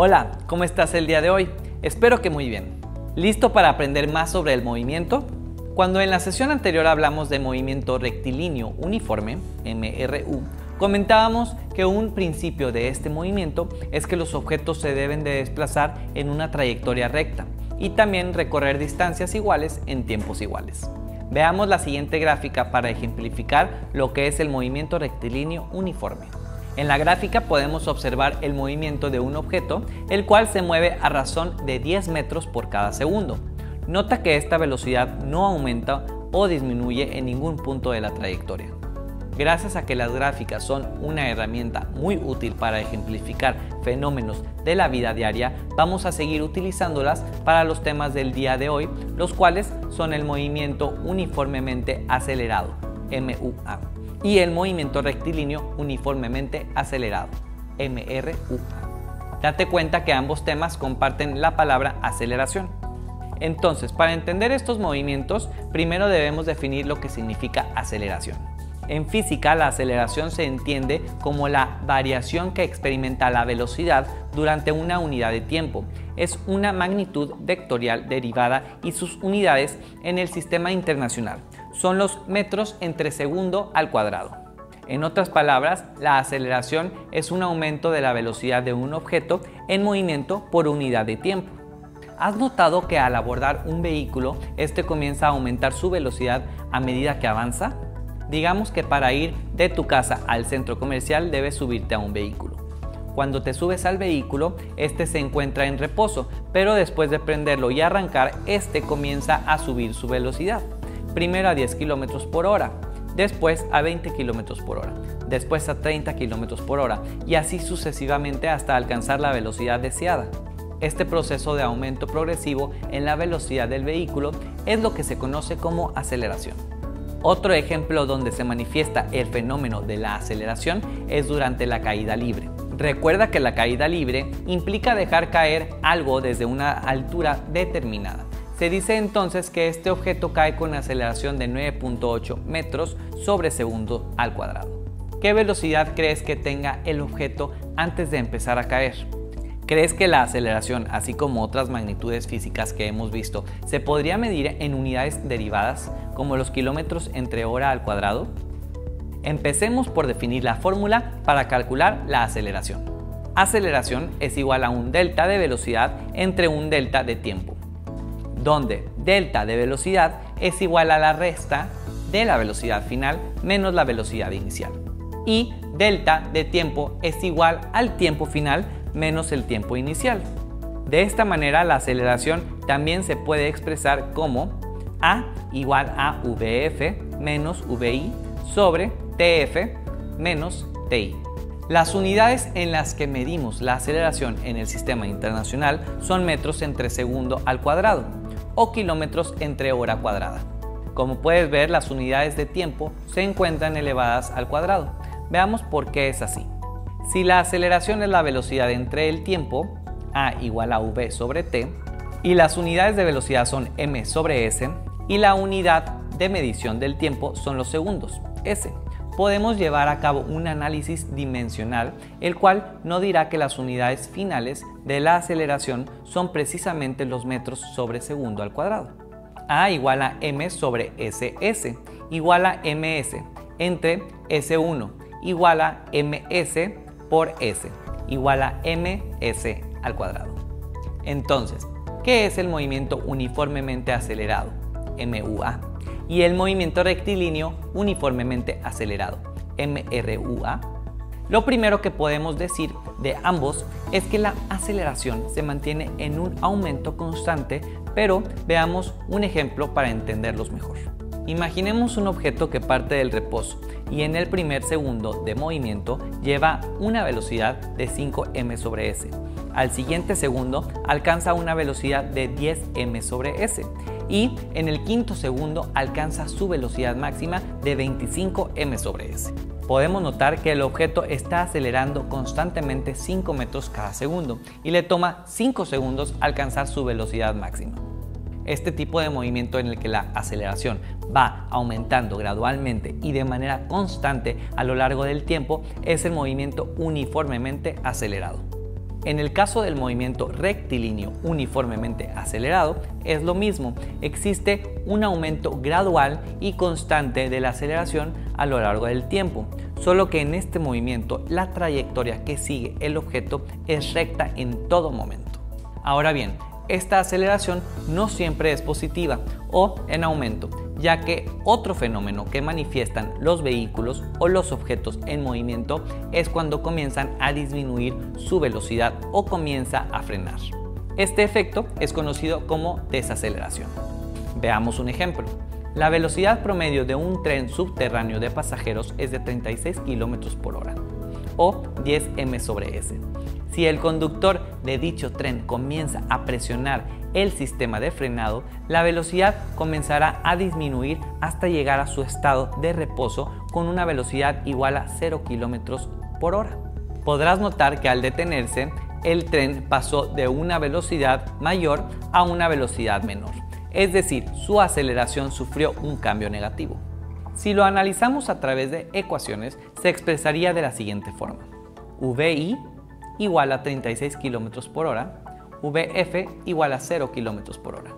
Hola, ¿cómo estás el día de hoy? Espero que muy bien. ¿Listo para aprender más sobre el movimiento? Cuando en la sesión anterior hablamos de movimiento rectilíneo uniforme, MRU, comentábamos que un principio de este movimiento es que los objetos se deben de desplazar en una trayectoria recta y también recorrer distancias iguales en tiempos iguales. Veamos la siguiente gráfica para ejemplificar lo que es el movimiento rectilíneo uniforme. En la gráfica podemos observar el movimiento de un objeto, el cual se mueve a razón de 10 metros por cada segundo. Nota que esta velocidad no aumenta o disminuye en ningún punto de la trayectoria. Gracias a que las gráficas son una herramienta muy útil para ejemplificar fenómenos de la vida diaria, vamos a seguir utilizándolas para los temas del día de hoy, los cuales son el movimiento uniformemente acelerado, MUA, y el movimiento rectilíneo uniformemente acelerado, MRU. Date cuenta que ambos temas comparten la palabra aceleración. Entonces, para entender estos movimientos, primero debemos definir lo que significa aceleración. En física, la aceleración se entiende como la variación que experimenta la velocidad durante una unidad de tiempo. Es una magnitud vectorial derivada y sus unidades en el sistema internacional son los metros entre segundo al cuadrado. En otras palabras, la aceleración es un aumento de la velocidad de un objeto en movimiento por unidad de tiempo. ¿Has notado que al abordar un vehículo, este comienza a aumentar su velocidad a medida que avanza? Digamos que para ir de tu casa al centro comercial debes subirte a un vehículo. Cuando te subes al vehículo, este se encuentra en reposo, pero después de prenderlo y arrancar, este comienza a subir su velocidad. Primero a 10 km por hora, después a 20 km por hora, después a 30 km por hora y así sucesivamente hasta alcanzar la velocidad deseada. Este proceso de aumento progresivo en la velocidad del vehículo es lo que se conoce como aceleración. Otro ejemplo donde se manifiesta el fenómeno de la aceleración es durante la caída libre. Recuerda que la caída libre implica dejar caer algo desde una altura determinada. Se dice entonces que este objeto cae con aceleración de 9.8 metros sobre segundo al cuadrado. ¿Qué velocidad crees que tenga el objeto antes de empezar a caer? ¿Crees que la aceleración, así como otras magnitudes físicas que hemos visto, se podría medir en unidades derivadas, como los kilómetros entre hora al cuadrado? Empecemos por definir la fórmula para calcular la aceleración. Aceleración es igual a un delta de velocidad entre un delta de tiempo, donde delta de velocidad es igual a la resta de la velocidad final menos la velocidad inicial. Y delta de tiempo es igual al tiempo final menos el tiempo inicial. De esta manera, la aceleración también se puede expresar como A igual a VF menos VI sobre TF menos TI. Las unidades en las que medimos la aceleración en el sistema internacional son metros entre segundo al cuadrado o kilómetros entre hora cuadrada. Como puedes ver, las unidades de tiempo se encuentran elevadas al cuadrado. Veamos por qué es así. Si la aceleración es la velocidad entre el tiempo, A igual a V sobre T, y las unidades de velocidad son M sobre S, y la unidad de medición del tiempo son los segundos, S, podemos llevar a cabo un análisis dimensional, el cual nos dirá que las unidades finales de la aceleración son precisamente los metros sobre segundo al cuadrado. A igual a M sobre SS igual a MS entre S1 igual a MS por S igual a MS al cuadrado. Entonces, ¿qué es el movimiento uniformemente acelerado, MUA? Y el movimiento rectilíneo uniformemente acelerado, MRUA. Lo primero que podemos decir de ambos es que la aceleración se mantiene en un aumento constante, pero veamos un ejemplo para entenderlos mejor. Imaginemos un objeto que parte del reposo y en el primer segundo de movimiento lleva una velocidad de 5 m sobre s. Al siguiente segundo alcanza una velocidad de 10 m sobre s y en el quinto segundo alcanza su velocidad máxima de 25 m sobre s. Podemos notar que el objeto está acelerando constantemente 5 metros cada segundo y le toma 5 segundos alcanzar su velocidad máxima. Este tipo de movimiento en el que la aceleración va aumentando gradualmente y de manera constante a lo largo del tiempo es el movimiento uniformemente acelerado. En el caso del movimiento rectilíneo uniformemente acelerado, es lo mismo. Existe un aumento gradual y constante de la aceleración a lo largo del tiempo, solo que en este movimiento la trayectoria que sigue el objeto es recta en todo momento. Ahora bien, esta aceleración no siempre es positiva o en aumento, ya que otro fenómeno que manifiestan los vehículos o los objetos en movimiento es cuando comienzan a disminuir su velocidad o comienza a frenar. Este efecto es conocido como desaceleración. Veamos un ejemplo. La velocidad promedio de un tren subterráneo de pasajeros es de 36 km por hora o 10 m/s. Si el conductor de dicho tren comienza a presionar el sistema de frenado, la velocidad comenzará a disminuir hasta llegar a su estado de reposo con una velocidad igual a 0 km por hora. Podrás notar que al detenerse, el tren pasó de una velocidad mayor a una velocidad menor, es decir, su aceleración sufrió un cambio negativo. Si lo analizamos a través de ecuaciones, se expresaría de la siguiente forma: VI igual a 36 km por hora, VF igual a 0 km por hora.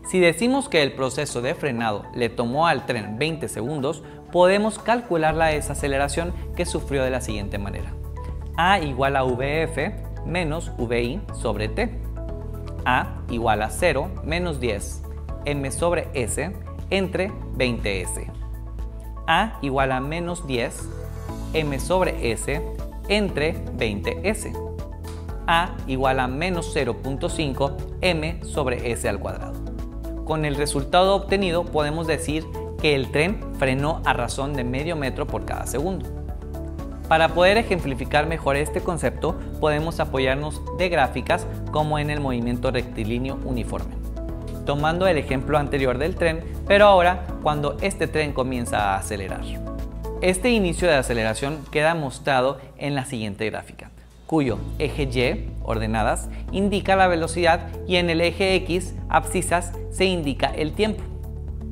Si decimos que el proceso de frenado le tomó al tren 20 segundos, podemos calcular la desaceleración que sufrió de la siguiente manera: A igual a VF menos VI sobre T. A igual a 0 menos 10 m/s entre 20s. A igual a menos 10 m/s entre 20s. A igual a menos 0.5 m/s al cuadrado. Con el resultado obtenido podemos decir que el tren frenó a razón de medio metro por cada segundo. Para poder ejemplificar mejor este concepto, podemos apoyarnos de gráficas como en el movimiento rectilíneo uniforme, tomando el ejemplo anterior del tren, pero ahora cuando este tren comienza a acelerar. Este inicio de aceleración queda mostrado en la siguiente gráfica, cuyo eje Y, ordenadas, indica la velocidad y en el eje X, abscisas, se indica el tiempo.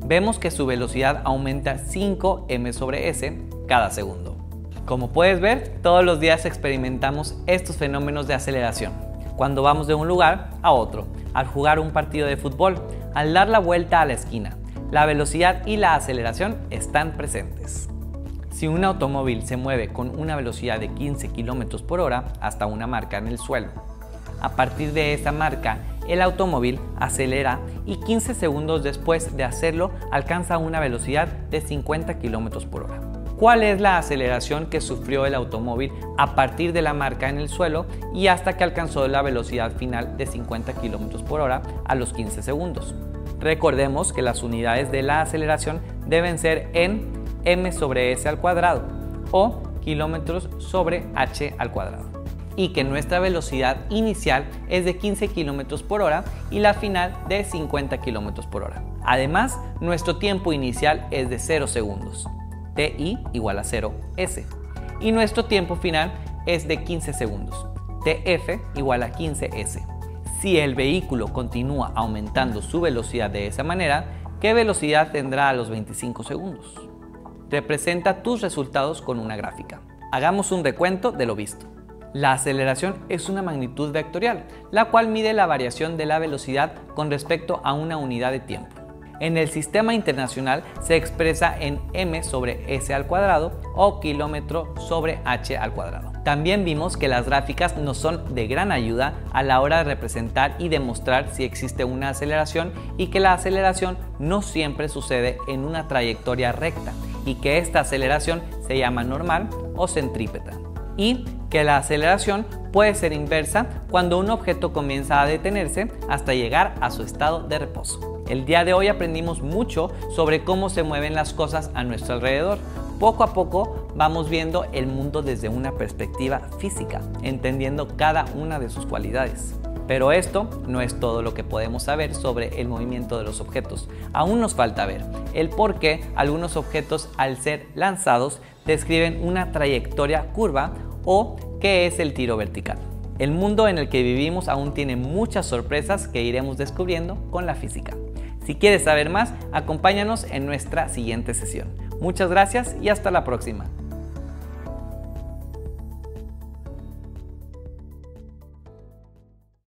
Vemos que su velocidad aumenta 5 m/s cada segundo. Como puedes ver, todos los días experimentamos estos fenómenos de aceleración. Cuando vamos de un lugar a otro, al jugar un partido de fútbol, al dar la vuelta a la esquina, la velocidad y la aceleración están presentes. Si un automóvil se mueve con una velocidad de 15 km por hora hasta una marca en el suelo, a partir de esa marca el automóvil acelera y 15 segundos después de hacerlo alcanza una velocidad de 50 km por hora. ¿Cuál es la aceleración que sufrió el automóvil a partir de la marca en el suelo y hasta que alcanzó la velocidad final de 50 km por hora a los 15 segundos? Recordemos que las unidades de la aceleración deben ser en m/s al cuadrado o kilómetros sobre h al cuadrado, y que nuestra velocidad inicial es de 15 km por hora y la final de 50 km por hora. Además, nuestro tiempo inicial es de 0 segundos, TI igual a 0s, y nuestro tiempo final es de 15 segundos, TF igual a 15s. Si el vehículo continúa aumentando su velocidad de esa manera, ¿qué velocidad tendrá a los 25 segundos? Representa tus resultados con una gráfica. Hagamos un recuento de lo visto. La aceleración es una magnitud vectorial, la cual mide la variación de la velocidad con respecto a una unidad de tiempo. En el sistema internacional se expresa en m/s al cuadrado o kilómetro sobre h al cuadrado. También vimos que las gráficas nos son de gran ayuda a la hora de representar y demostrar si existe una aceleración y que la aceleración no siempre sucede en una trayectoria recta y que esta aceleración se llama normal o centrípeta, y que la aceleración puede ser inversa cuando un objeto comienza a detenerse hasta llegar a su estado de reposo. El día de hoy aprendimos mucho sobre cómo se mueven las cosas a nuestro alrededor. Poco a poco vamos viendo el mundo desde una perspectiva física, entendiendo cada una de sus cualidades. Pero esto no es todo lo que podemos saber sobre el movimiento de los objetos. Aún nos falta ver el por qué algunos objetos, al ser lanzados, describen una trayectoria curva o qué es el tiro vertical. El mundo en el que vivimos aún tiene muchas sorpresas que iremos descubriendo con la física. Si quieres saber más, acompáñanos en nuestra siguiente sesión. Muchas gracias y hasta la próxima.